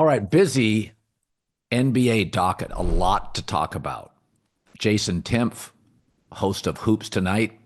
All right, busy NBA docket, a lot to talk about. Jason Timpf, host of Hoops Tonight.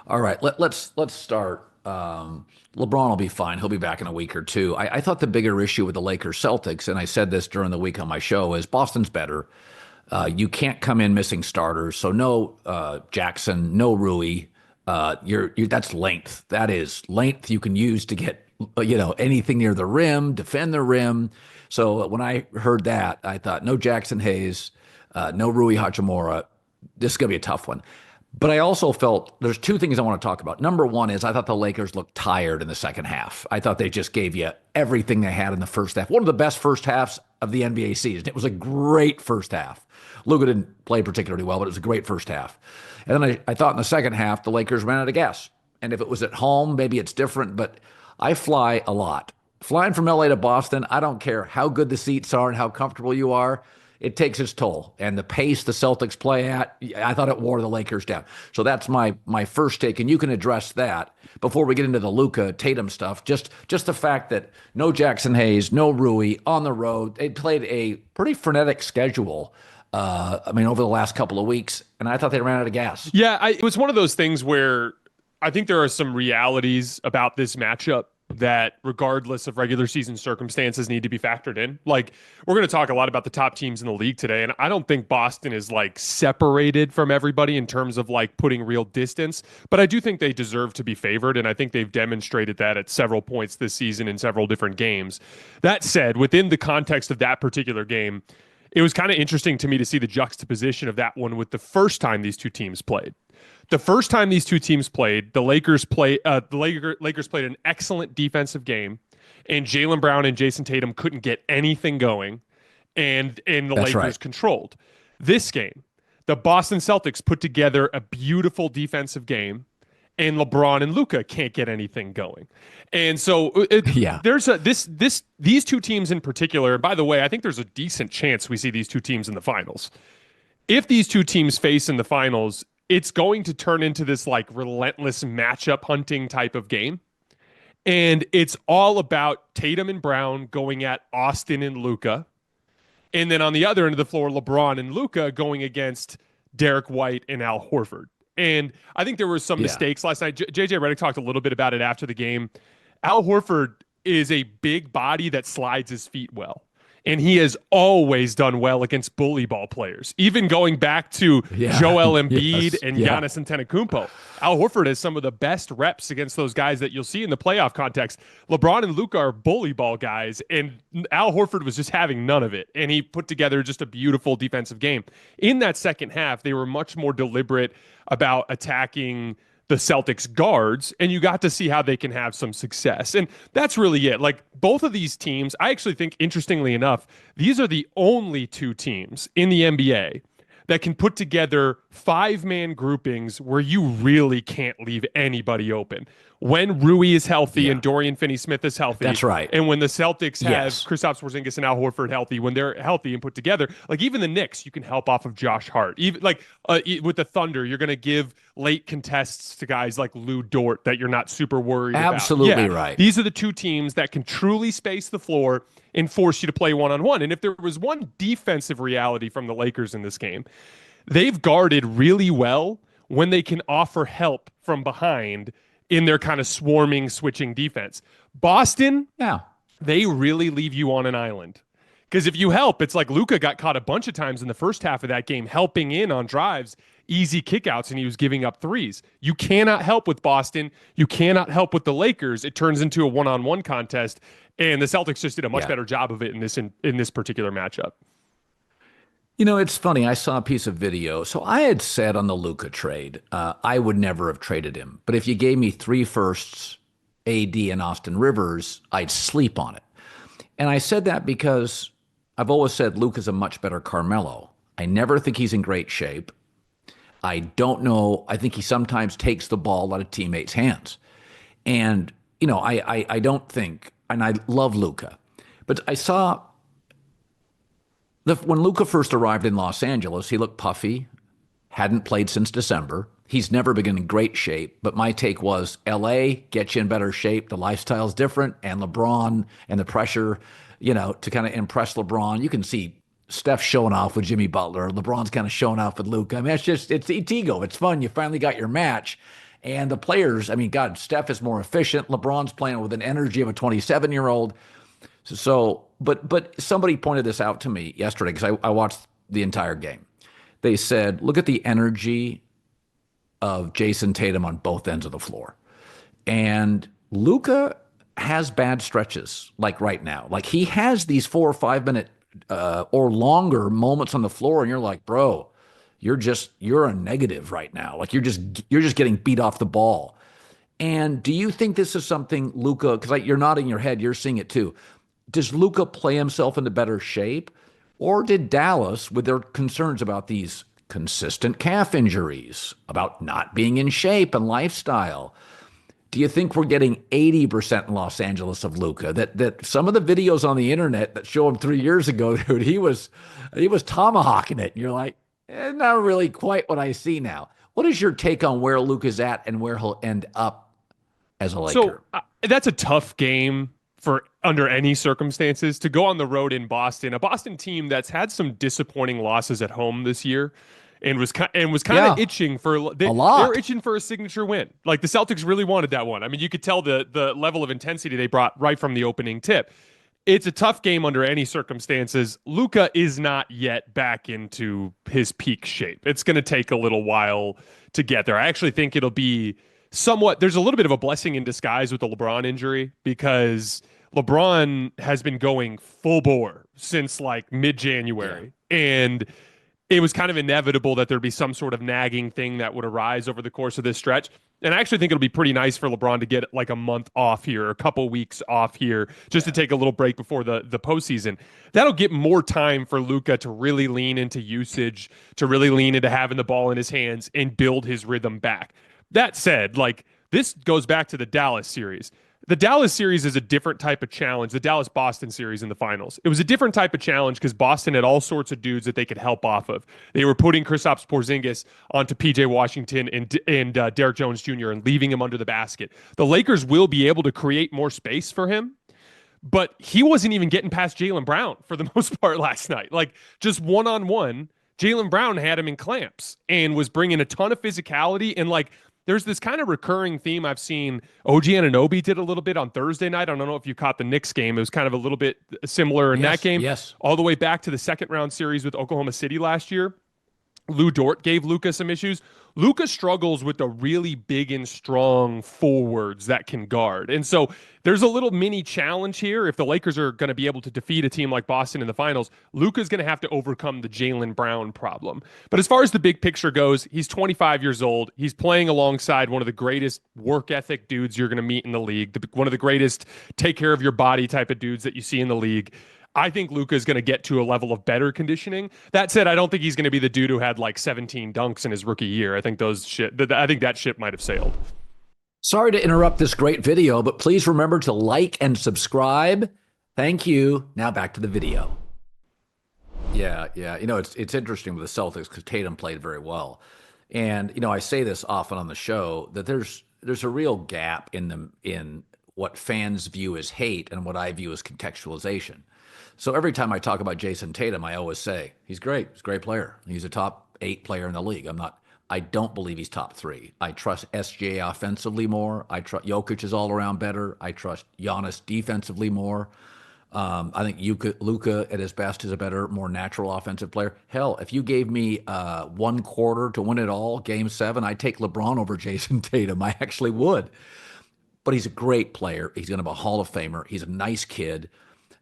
All right, let's start. LeBron will be fine. He'll be back in a week or two. I thought the bigger issue with the Lakers Celtics, and I said this during the week on my show, is Boston's better. You can't come in missing starters, so no Jackson, no Rui. That's length. That is length you can use to get anything near the rim, defend the rim. So when I heard that, I thought no Jackson Hayes, no Rui Hachimura. This is gonna be a tough one. But I also felt there's two things I want to talk about. Number one is I thought the Lakers looked tired in the second half. I thought they just gave you everything they had in the first half. One of the best first halves of the NBA season. It was a great first half. Luka didn't play particularly well, but it was a great first half. And then I thought in the second half, the Lakers ran out of gas. And if it was at home, maybe it's different, but I fly a lot. Flying from LA to Boston, I don't care how good the seats are and how comfortable you are. It takes its toll. And the pace the Celtics play at, I thought it wore the Lakers down. So that's my first take, and you can address that before we get into the Luka Tatum stuff. Just the fact that no Jackson Hayes, no Rui on the road. They played a pretty frenetic schedule. Over the last couple of weeks, and I thought they ran out of gas. Yeah, it was one of those things where I think there are some realities about this matchup that, regardless of regular season circumstances, need to be factored in. Like, we're going to talk a lot about the top teams in the league today, and I don't think Boston is like separated from everybody in terms of like putting real distance, but I do think they deserve to be favored, and I think they've demonstrated that at several points this season in several different games. That said, within the context of that particular game, it was kind of interesting to me to see the juxtaposition of that one with the first time these two teams played. The first time these two teams played, the Lakers played an excellent defensive game, and Jaylen Brown and Jayson Tatum couldn't get anything going, and the That's Lakers right. controlled. This game, the Boston Celtics put together a beautiful defensive game, and LeBron and Luka can't get anything going. And so Yeah. these two teams in particular, and by the way, I think there's a decent chance we see these two teams in the finals. If these two teams face in the finals, it's going to turn into this like relentless matchup hunting type of game. And it's all about Tatum and Brown going at Austin and Luka. And then on the other end of the floor, LeBron and Luka going against Derek White and Al Horford. And I think there were some mistakes last night. JJ Redick talked a little bit about it after the game. Al Horford is a big body that slides his feet well. And he has always done well against bully ball players, even going back to Joel Embiid and Giannis Antetokounmpo. Al Horford has some of the best reps against those guys that you'll see in the playoff context. LeBron and Luka are bully ball guys, and Al Horford was just having none of it. And he put together just a beautiful defensive game. In that second half, they were much more deliberate about attacking the Celtics guards, and you got to see how they can have some success. And that's really it. Like, both of these teams, I actually think, interestingly enough, these are the only two teams in the NBA that can put together five-man groupings where you really can't leave anybody open. When Rui is healthy and Dorian Finney-Smith is healthy. That's right. And when the Celtics have Kristaps Porzingis and Al Horford healthy, when they're healthy and put together, like even the Knicks, you can help off of Josh Hart. Even like with the Thunder, you're going to give late contests to guys like Lou Dort that you're not super worried about. Absolutely right. These are the two teams that can truly space the floor and force you to play one-on-one. And if there was one defensive reality from the Lakers in this game, they've guarded really well when they can offer help from behind in their kind of swarming, switching defense. Boston, they really leave you on an island. Because if you help, it's like Luka got caught a bunch of times in the first half of that game, helping in on drives, easy kickouts, and he was giving up threes. You cannot help with Boston. You cannot help with the Lakers. It turns into a one-on-one contest, and the Celtics just did a much better job of it in this particular matchup. You know, it's funny. I saw a piece of video. So I had said on the Luka trade, I would never have traded him. But if you gave me 3 firsts, AD and Austin Rivers, I'd sleep on it. And I said that because I've always said Luka's a much better Carmelo. I never think he's in great shape. I don't know. I think he sometimes takes the ball out of teammates' hands. And, I don't think, and I love Luka, but I saw when Luka first arrived in Los Angeles, he looked puffy, hadn't played since December. He's never been in great shape, but my take was LA gets you in better shape. The lifestyle's different, and LeBron and the pressure to kind of impress LeBron. You can see Steph showing off with Jimmy Butler. LeBron's kind of showing off with Luka. I mean, it's ego. It's fun. You finally got your match. And the players, I mean, God, Steph is more efficient. LeBron's playing with an energy of a 27-year-old. But somebody pointed this out to me yesterday because I watched the entire game. They said, look at the energy of Jayson Tatum on both ends of the floor. And Luka has bad stretches, like right now. Like he has these 4 or 5 minute or longer moments on the floor, and you're like, bro, you're a negative right now. Like you're just getting beat off the ball. And do you think this is something Luka? Because like you're nodding your head, you're seeing it too. Does Luka play himself into better shape, or did Dallas, with their concerns about these consistent calf injuries, about not being in shape and lifestyle? Do you think we're getting 80% in Los Angeles of Luka? That some of the videos on the internet that show him 3 years ago, dude, he was tomahawking it. And you're like, not really quite what I see now. What is your take on where Luka's at and where he'll end up as a Laker? So that's a tough game for under any circumstances to go on the road in Boston, a Boston team that's had some disappointing losses at home this year. And was kind of itching for a lot. They were itching for a signature win. Like the Celtics really wanted that one. I mean, you could tell the level of intensity they brought right from the opening tip. It's a tough game under any circumstances. Luka is not yet back into his peak shape. It's going to take a little while to get there. I actually think it'll be somewhat. There's a little bit of a blessing in disguise with the LeBron injury because LeBron has been going full bore since like mid-January, and it was kind of inevitable that there'd be some sort of nagging thing that would arise over the course of this stretch. And I actually think it'll be pretty nice for LeBron to get like a month off here, a couple weeks off here, just to take a little break before the postseason. That'll get more time for Luka to really lean into usage, to really lean into having the ball in his hands and build his rhythm back. That said, like this goes back to the Dallas series. The Dallas series is a different type of challenge. The Dallas-Boston series in the finals. It was a different type of challenge because Boston had all sorts of dudes that they could help off of. They were putting Kristaps Porzingis onto P.J. Washington and Derrick Jones Jr. and leaving him under the basket. The Lakers will be able to create more space for him, but he wasn't even getting past Jaylen Brown for the most part last night. Like just one-on-one, Jaylen Brown had him in clamps and was bringing a ton of physicality and like there's this kind of recurring theme I've seen. OG Anunoby did a little bit on Thursday night. I don't know if you caught the Knicks game. It was kind of a little bit similar in that game. Yes. All the way back to the second round series with Oklahoma City last year. Lou Dort gave Luka some issues. Luka struggles with the really big and strong forwards that can guard. And so there's a little mini challenge here. If the Lakers are going to be able to defeat a team like Boston in the finals, Luka's going to have to overcome the Jaylen Brown problem. But as far as the big picture goes, he's 25 years old. He's playing alongside one of the greatest work ethic dudes you're going to meet in the league, one of the greatest take care of your body type of dudes that you see in the league. I think Luka is going to get to a level of better conditioning. That said, I don't think he's going to be the dude who had like 17 dunks in his rookie year. I think that ship might have sailed. Sorry to interrupt this great video, but please remember to like and subscribe. Thank you. Now back to the video. Yeah. It's interesting with the Celtics because Tatum played very well. And, I say this often on the show that there's a real gap in what fans view as hate and what I view as contextualization. So every time I talk about Jayson Tatum, I always say, he's great. He's a great player. He's a top 8 player in the league. I don't believe he's top 3. I trust SGA offensively more. I trust Jokic is all around better. I trust Giannis defensively more. I think Luka at his best is a better, more natural offensive player. Hell, if you gave me 1 quarter to win it all, Game 7, I'd take LeBron over Jayson Tatum. I actually would. But he's a great player. He's going to be a Hall of Famer. He's a nice kid.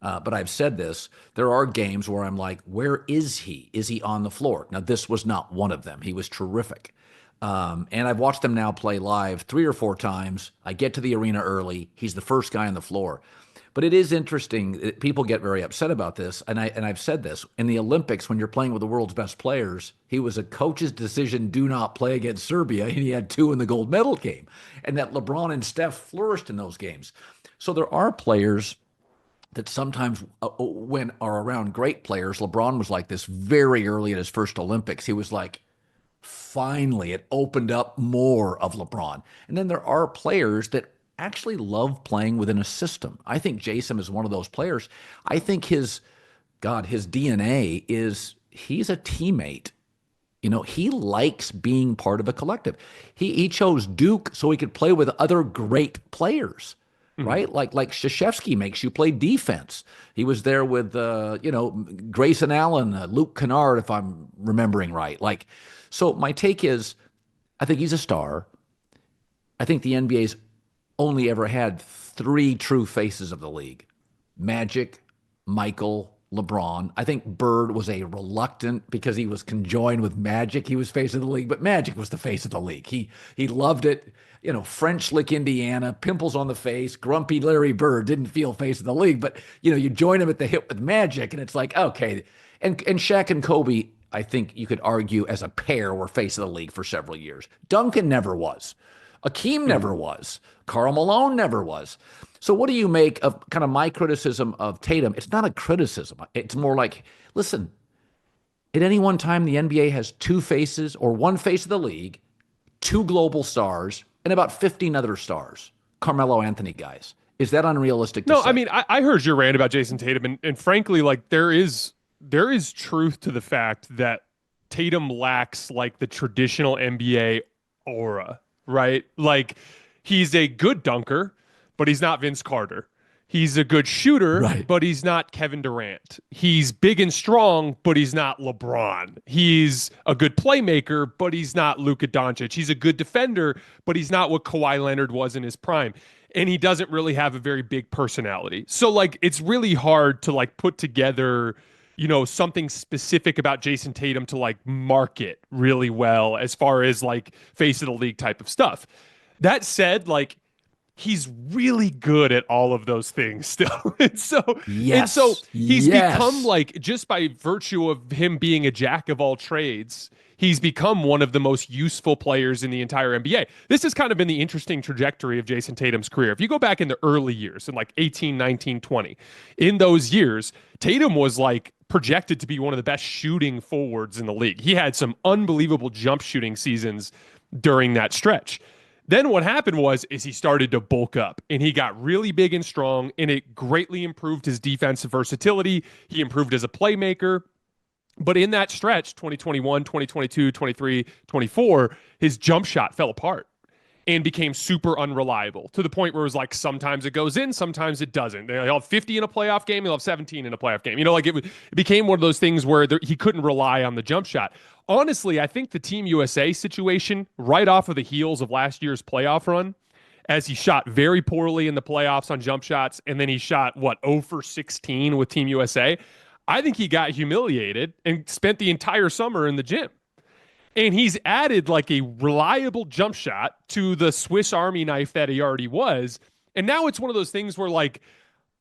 But I've said this, there are games where I'm like, where is he? Is he on the floor? Now, this was not one of them. He was terrific. And I've watched him now play live 3 or 4 times. I get to the arena early. He's the first guy on the floor. But it is interesting. People get very upset about this. And I've said this. In the Olympics, when you're playing with the world's best players, he was a coach's decision, do not play against Serbia. And he had 2 in the gold medal game. And that LeBron and Steph flourished in those games. So there are players that sometimes when are around great players, LeBron was like this very early in his first Olympics. He was like, finally, it opened up more of LeBron. And then there are players that actually love playing within a system. I think Jason is one of those players. I think his DNA is he's a teammate. He likes being part of a collective. He chose Duke so he could play with other great players, right? Like Krzyzewski makes you play defense. He was there with Grayson Allen, Luke Kennard, if I'm remembering right. So my take is, I think he's a star. I think the NBA's only ever had three true faces of the league: Magic, Michael, LeBron. I think Bird was a reluctant, because he was conjoined with Magic. He was face of the league, but Magic was the face of the league. He loved it. French Lick, Indiana, pimples on the face, grumpy Larry Bird didn't feel face of the league, but you join him at the hip with Magic, and it's like, okay. And Shaq and Kobe, I think you could argue as a pair, were face of the league for several years. Duncan never was. Akeem never was. Karl Malone never was. So what do you make of kind of my criticism of Tatum? It's not a criticism. It's more like, listen, at any one time, the NBA has two faces, or one face of the league, two global stars, and about 15 other stars, Carmelo Anthony guys. Is that unrealistic to say? I mean, I heard your rant about Jayson Tatum, and frankly, like there is truth to the fact that Tatum lacks like the traditional NBA aura, right? Like he's a good dunker, but he's not Vince Carter. He's a good shooter, right, but he's not Kevin Durant. He's big and strong, but he's not LeBron. He's a good playmaker, but he's not Luka Doncic. He's a good defender, but he's not what Kawhi Leonard was in his prime. And he doesn't really have a very big personality. So like it's really hard to like put together, something specific about Jayson Tatum to like market really well as far as like face of the league type of stuff. That said, like he's really good at all of those things still. and so he's become like, just by virtue of him being a jack of all trades, he's become one of the most useful players in the entire NBA. This has kind of been the interesting trajectory of Jayson Tatum's career. If you go back in the early years, in like 18, 19, 20, in those years, Tatum was like projected to be one of the best shooting forwards in the league. He had some unbelievable jump shooting seasons during that stretch. Then what happened is he started to bulk up, and he got really big and strong, and it greatly improved his defensive versatility. He improved as a playmaker. But in that stretch, 2021, 2022, 23, 24, his jump shot fell apart and became super unreliable, to the point where it was like sometimes it goes in, sometimes it doesn't. He'll have 50 in a playoff game, he'll have 17 in a playoff game. It became one of those things where he couldn't rely on the jump shot. Honestly, I think the Team USA situation, right off of the heels of last year's playoff run, as he shot very poorly in the playoffs on jump shots, and then he shot, 0 for 16 with Team USA, I think he got humiliated and spent the entire summer in the gym. And he's added like a reliable jump shot to the Swiss Army knife that he already was. And now it's one of those things where, like,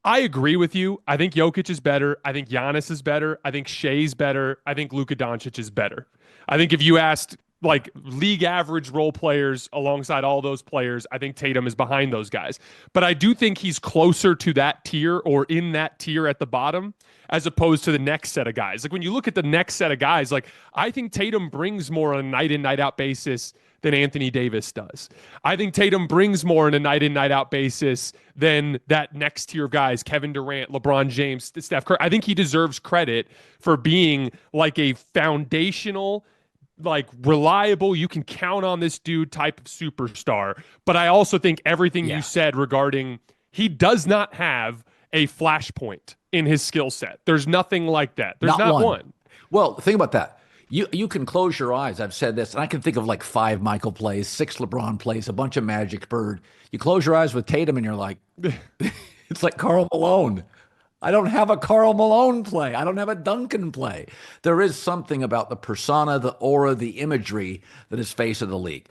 I agree with you. I think Jokic is better. I think Giannis is better. I think Shea's better. I think Luka Doncic is better. I think if you asked like league average role players alongside all those players, I think Tatum is behind those guys. But I do think he's closer to that tier, or in that tier at the bottom, as opposed to the next set of guys. Like when you look at the next set of guys, like I think Tatum brings more on a night in, night out basis than Anthony Davis does. I think Tatum brings more on a night in, night out basis than that next tier of guys, Kevin Durant, LeBron James, Steph Curry. I think he deserves credit for being like a foundational, like reliable, you can count on this dude type of superstar. But I also think everything you said regarding, he does not have a flashpoint in his skill set. There's nothing like that. There's not one. Well, think about that. You can close your eyes. I've said this, and I can think of like 5 Michael plays, 6 LeBron plays, a bunch of Magic, Bird. You close your eyes with Tatum, and you're like, it's like Karl Malone. I don't have a Karl Malone play. I don't have a Duncan play. There is something about the persona, the aura, the imagery that is face of the league.